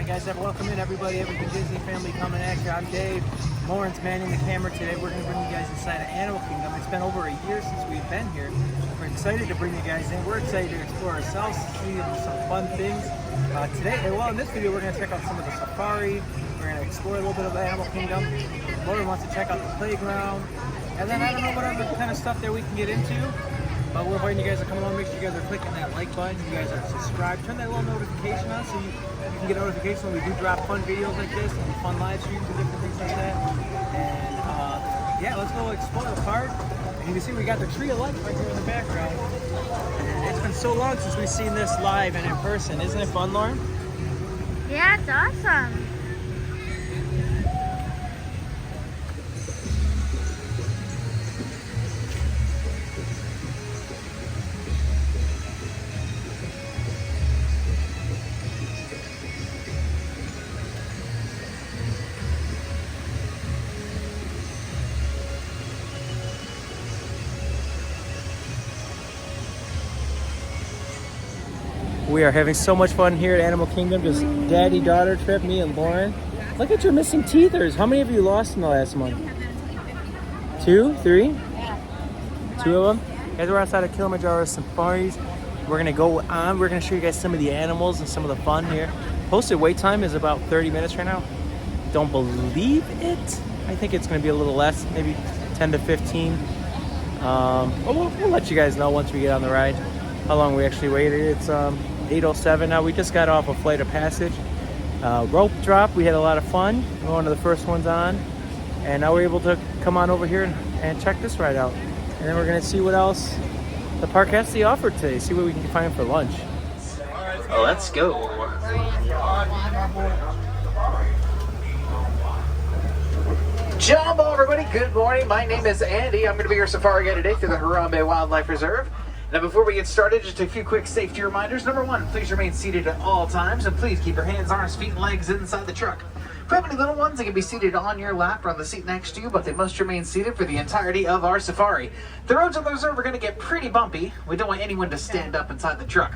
guys, welcome in everybody, every Disney family coming at you. I'm Dave. Lauren's manning the camera today. We're going to bring you guys inside of Animal Kingdom. It's been over a year since we've been here. We're excited to bring you guys in. We're excited to explore ourselves, see some fun things. Today, well, in this video, we're going to check out some of the safari. We're going to explore a little bit of Animal Kingdom. Lauren wants to check out the playground. And then I don't know what other kind of stuff that we can get into. But we're inviting you guys to come along. Make sure you guys are clicking that like button. You guys are subscribed. Turn that little notification on so you can get notifications when we do drop fun videos like this and fun live streams and different things like that. And yeah, let's go explore the park. And you can see we got the tree of life right here in the background. And it's been so long since we've seen this live and in person. Isn't it fun, Lauren? Yeah, it's awesome. We are having so much fun here at Animal Kingdom. Just daddy-daughter trip, me and Lauren. Look at your missing teethers. How many have you lost in the last month? 2, 3? 2 of them? Guys, we're outside of Kilimanjaro safaris. We're gonna go on. We're gonna show you guys some of the animals and some of the fun here. Posted wait time is about 30 minutes right now. Don't believe it. I think it's gonna be a little less, maybe 10 to 15. But we'll let you guys know once we get on the ride how long we actually waited. It's 8:07 now. We just got off a flight of passage. Rope drop, we had a lot of fun. We're one of the first ones on. And now we're able to come on over here and check this ride out. And then we're gonna see what else the park has to offer today. See what we can find for lunch. Let's go. Jumbo, everybody, good morning. My name is Andy. I'm gonna be your safari guide today through the Harambe Wildlife Reserve. Now, before we get started, just a few quick safety reminders. Number one, please remain seated at all times, and please keep your hands, arms, feet, and legs inside the truck. If you have any little ones, they can be seated on your lap or on the seat next to you, but they must remain seated for the entirety of our safari. The roads on the reserve are going to get pretty bumpy. We don't want anyone to stand up inside the truck.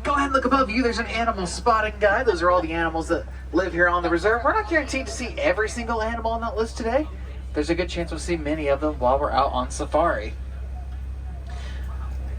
Go ahead and look above you. There's an animal spotting guide. Those are all the animals that live here on the reserve. We're not guaranteed to see every single animal on that list today. There's a good chance we'll see many of them while we're out on safari.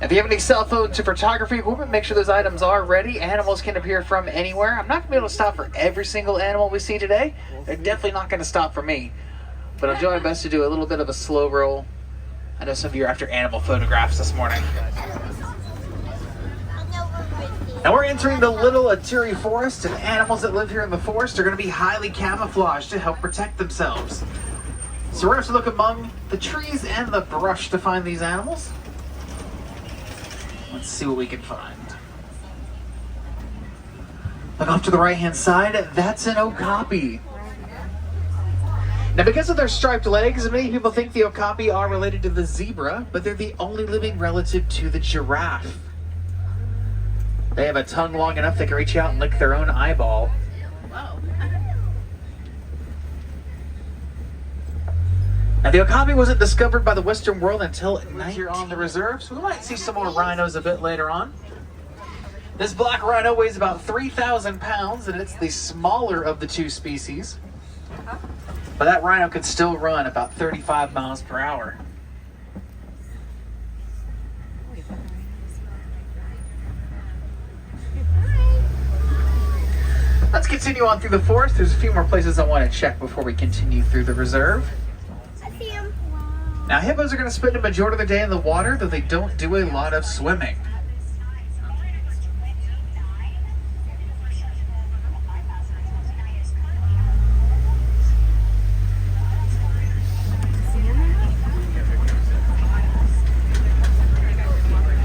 If you have any cell phones or photography equipment, make sure those items are ready. Animals can appear from anywhere. I'm not going to be able to stop for every single animal we see today. They're definitely not going to stop for me. But I'll do my best to do a little bit of a slow roll. I know some of you are after animal photographs this morning. Now we're entering the Little Aturi Forest, and animals that live here in the forest are going to be highly camouflaged to help protect themselves. So we're going to have to look among the trees and the brush to find these animals. Let's see what we can find. Look off to the right-hand side. That's an okapi. Now, because of their striped legs, many people think the okapi are related to the zebra, but they're the only living relative to the giraffe. They have a tongue long enough they can reach out and lick their own eyeball. Whoa. Now, the okapi wasn't discovered by the Western world until here on the reserve, so we might see some more rhinos a bit later on. This black rhino weighs about 3,000 pounds, and it's the smaller of the two species. But that rhino could still run about 35 miles per hour. Let's continue on through the forest. There's a few more places I want to check before we continue through the reserve. Now, hippos are going to spend a majority of the day in the water, though they don't do a lot of swimming.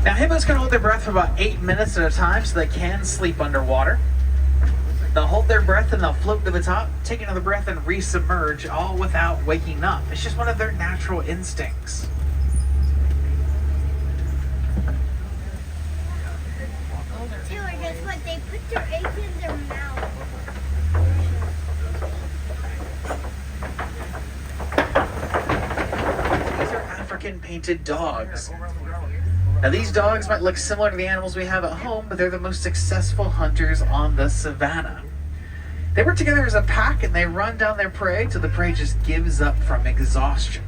Now, hippos can hold their breath for about 8 minutes at a time, so they can sleep underwater. They'll hold their breath and they'll float to the top, take another breath and re-submerge, all without waking up. It's just one of their natural instincts. Taylor, guess what? They put their eggs in their mouth. These are African painted dogs. Now, these dogs might look similar to the animals we have at home, but they're the most successful hunters on the savannah. They work together as a pack and they run down their prey till the prey just gives up from exhaustion.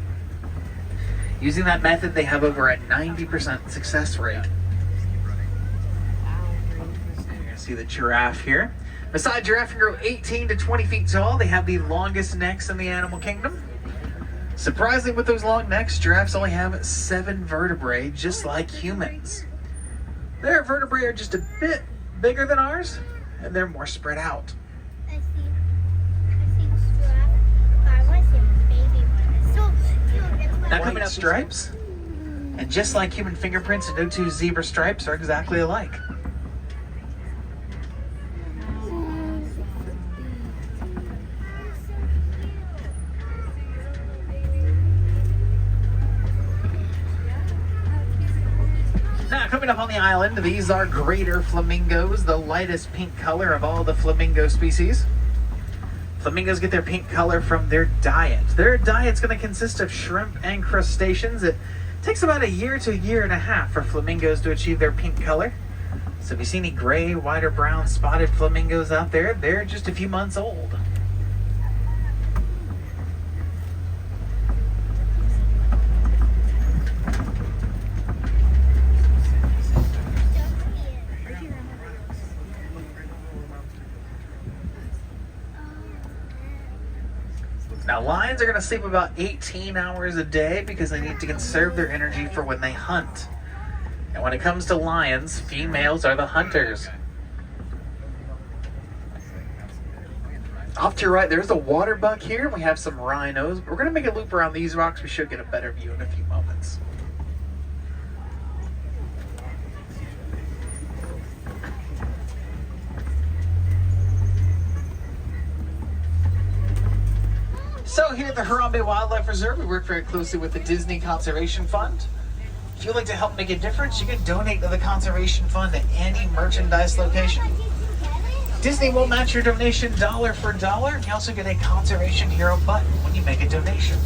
Using that method, they have over a 90% success rate. You're gonna see the giraffe here. Besides, giraffe can grow 18 to 20 feet tall. They have the longest necks in the animal kingdom. Surprisingly, with those long necks, giraffes only have 7 vertebrae, just like humans. Their vertebrae are just a bit bigger than ours, and they're more spread out. I see giraffe, but I want to see a baby one. So cute. It's Now like coming up, stripes. And just like human fingerprints, no two zebra stripes are exactly alike. Now, coming up on the island, these are greater flamingos, the lightest pink color of all the flamingo species. Flamingos get their pink color from their diet. Their diet's going to consist of shrimp and crustaceans. It takes about a year to a year and a half for flamingos to achieve their pink color. So if you see any gray, white, or brown spotted flamingos out there, they're just a few months old. Now, lions are going to sleep about 18 hours a day because they need to conserve their energy for when they hunt. And when it comes to lions, females are the hunters. Off to your right, there's a water buck here. We have some rhinos. We're going to make a loop around these rocks. We should get a better view in a few moments. So here at the Harambe Wildlife Reserve, we work very closely with the Disney Conservation Fund. If you'd like to help make a difference, you can donate to the Conservation Fund at any merchandise location. Disney will match your donation dollar for dollar, and you also get a Conservation Hero button when you make a donation.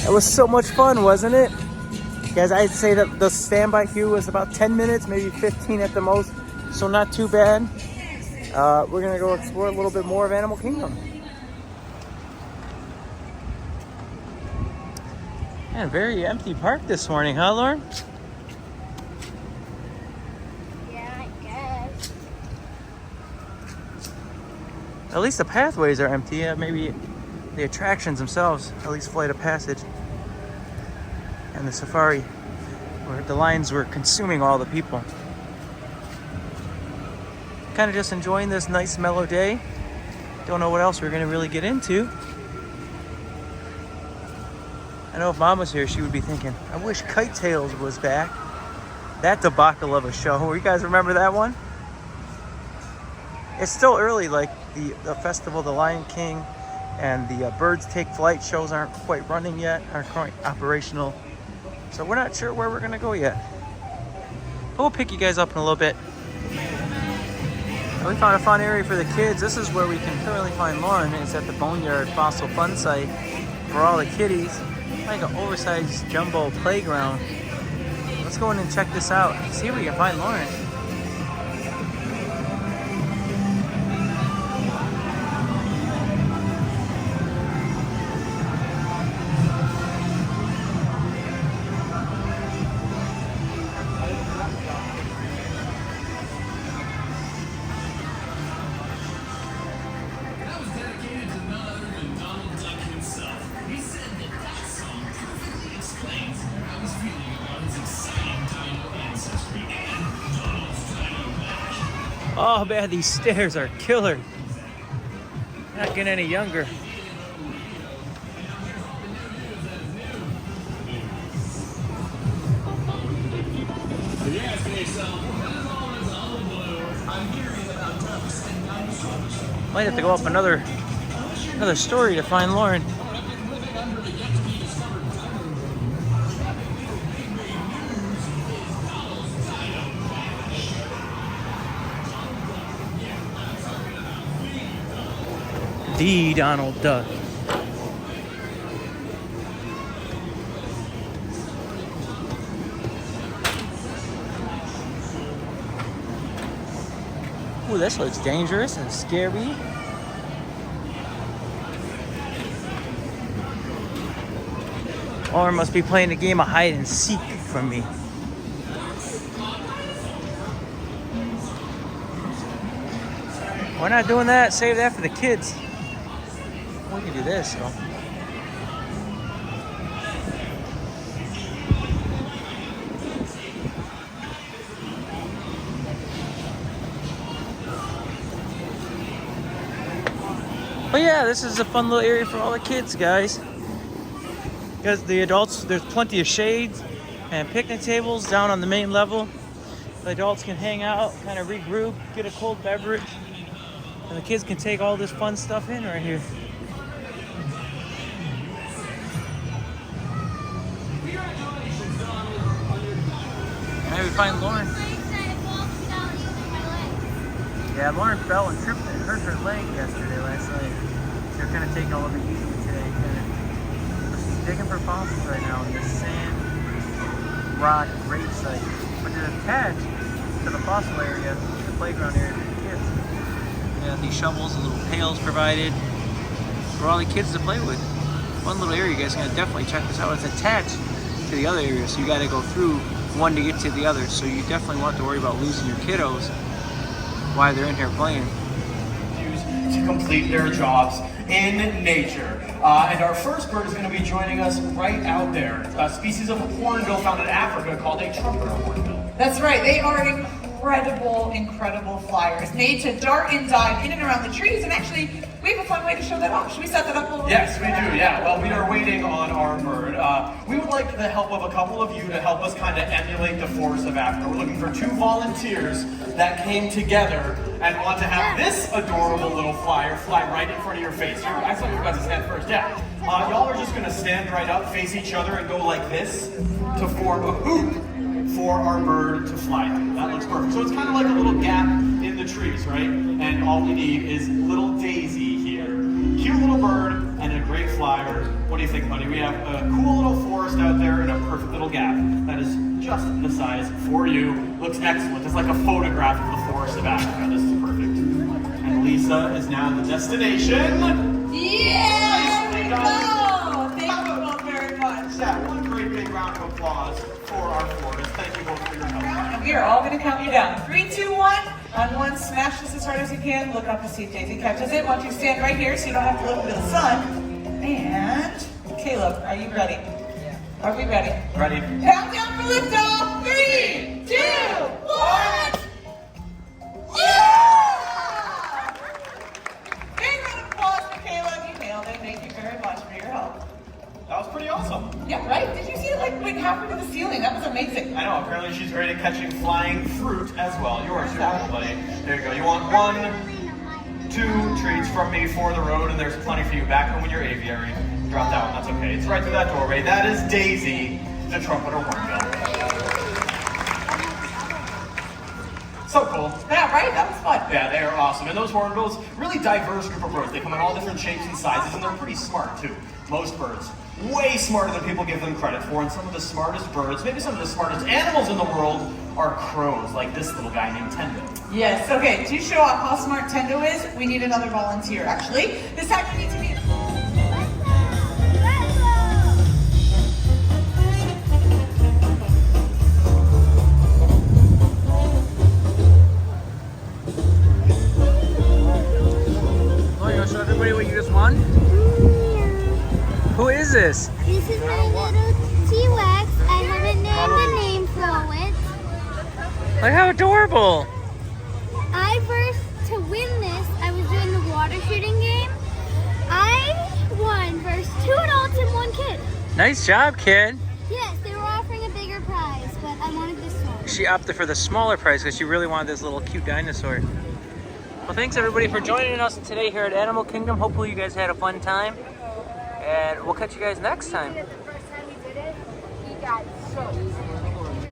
It was so much fun, wasn't it? Guys, I'd say that the standby queue was about 10 minutes, maybe 15 at the most, so not too bad. We're gonna go explore a little bit more of Animal Kingdom. Man, very empty park this morning, huh, Lauren? Yeah, I guess. At least the pathways are empty. Maybe the attractions themselves, at least Flight of Passage and the safari, where the lions were consuming all the people. Kind of just enjoying this nice mellow day. Don't know what else we're gonna really get into. I know if Mom was here, she would be thinking, I wish Kite Tails was back. That debacle of a show. You guys remember that one? It's still early, like the festival, the Lion King, and the Birds Take Flight shows aren't quite running yet, aren't quite operational. So we're not sure where we're gonna go yet. But we'll pick you guys up in a little bit. And we found a fun area for the kids. This is where we can currently find Lauren. It's at the Boneyard Fossil Fun Site for all the kiddies. Like an oversized jumbo playground. Let's go in and check this out. See if we can find Lauren. Oh man, these stairs are killer. Not getting any younger. Might have to go up another story to find Lauren. The Donald Duck. Ooh, this looks dangerous and scary. Or must be playing a game of hide and seek from me. We're not doing that. Save that for the kids. We can do this, though. But yeah, this is a fun little area for all the kids, guys. Because the adults, there's plenty of shades and picnic tables down on the main level. The adults can hang out, kind of regroup, get a cold beverage. And the kids can take all this fun stuff in right here. Maybe we find Lauren. Yeah, Lauren fell and tripped and hurt her leg yesterday last night. So they're kind of taking a little bit easy today. She's digging for fossils right now in this sand rock grave site, which is attached to the fossil area, the playground area for the kids. Yeah, these shovels and little pails provided for all the kids to play with. One little area, you guys are gonna definitely check this out. It's attached to the other area, so you gotta go through one to get to the other. So you definitely want to worry about losing your kiddos while they're in here playing. To complete their jobs in nature. And our first bird is going to be joining us right out there. A species of hornbill found in Africa called a trumpeter hornbill. That's right, they are incredible flyers, made to dart and dive in and around the trees, and actually, we have a fun way to show that off. Should we set that up a little bit? Yes, we do, yeah. Well, we are waiting on our bird. We would like the help of a couple of you to help us kind of emulate the forests of Africa. We're looking for 2 volunteers that came together and want to have this adorable little flyer fly right in front of your face. I saw you guys' head first, yeah. Y'all are just gonna stand right up, face each other, and go like this to form a hoop for our bird to fly through. That looks perfect. So it's kind of like a little gap in the trees, right? And all we need is little Daisy here. Cute little bird and a great flyer. What do you think, buddy? We have a cool little forest out there and a perfect little gap that is just the size for you. Looks excellent. It's like a photograph of the forest of Africa. This is perfect. And Lisa is now the destination. Yeah! There we go! Thank you both very much. Yeah, one great big round of applause for our forest. Thank you both for your help. And we are all going to count you down. 3, 2, 1. On 1, smash this as hard as you can. Look up to see if Daisy catches it. Want you to stand right here so you don't have to look into the sun. And Caleb, are you ready? Yeah. Are we ready? Ready? Countdown for liftoff. 3, 2, 1. Yeah! Big round of applause for Caleb. You nailed it. Thank you very much for your help. That was pretty awesome. Yeah, right? Did you see it like went halfway to the ceiling? That was amazing. I know, apparently she's great at catching flying fruit as well. You are super cool, buddy. There you go. You want 1, 2 treats from me for the road, and there's plenty for you back home in your aviary. Drop that one, that's okay. It's right through that doorway. That is Daisy, the trumpeter hornbill. So cool. Yeah, right? That was fun. Yeah, they are awesome. And those hornbills, really diverse group of birds. They come in all different shapes and sizes, and they're pretty smart too. Most birds. Way smarter than people give them credit for, and some of the smartest birds, maybe some of the smartest animals in the world, are crows, like this little guy named Tendo. Yes, okay, to show off how smart Tendo is, we need another volunteer, actually. This time you need to be... Oh, you want to show everybody what you just won? Who is this? This is my little T-Rex. I haven't named a name for it. Like, how adorable. To win this, I was doing the water shooting game. I won versus 2 adults and 1 kid. Nice job, kid. Yes, they were offering a bigger prize, but I wanted this one. She opted for the smaller prize because she really wanted this little cute dinosaur. Well, thanks everybody for joining us today here at Animal Kingdom. Hopefully you guys had a fun time. And we'll catch you guys next time. The first time we did it, he got so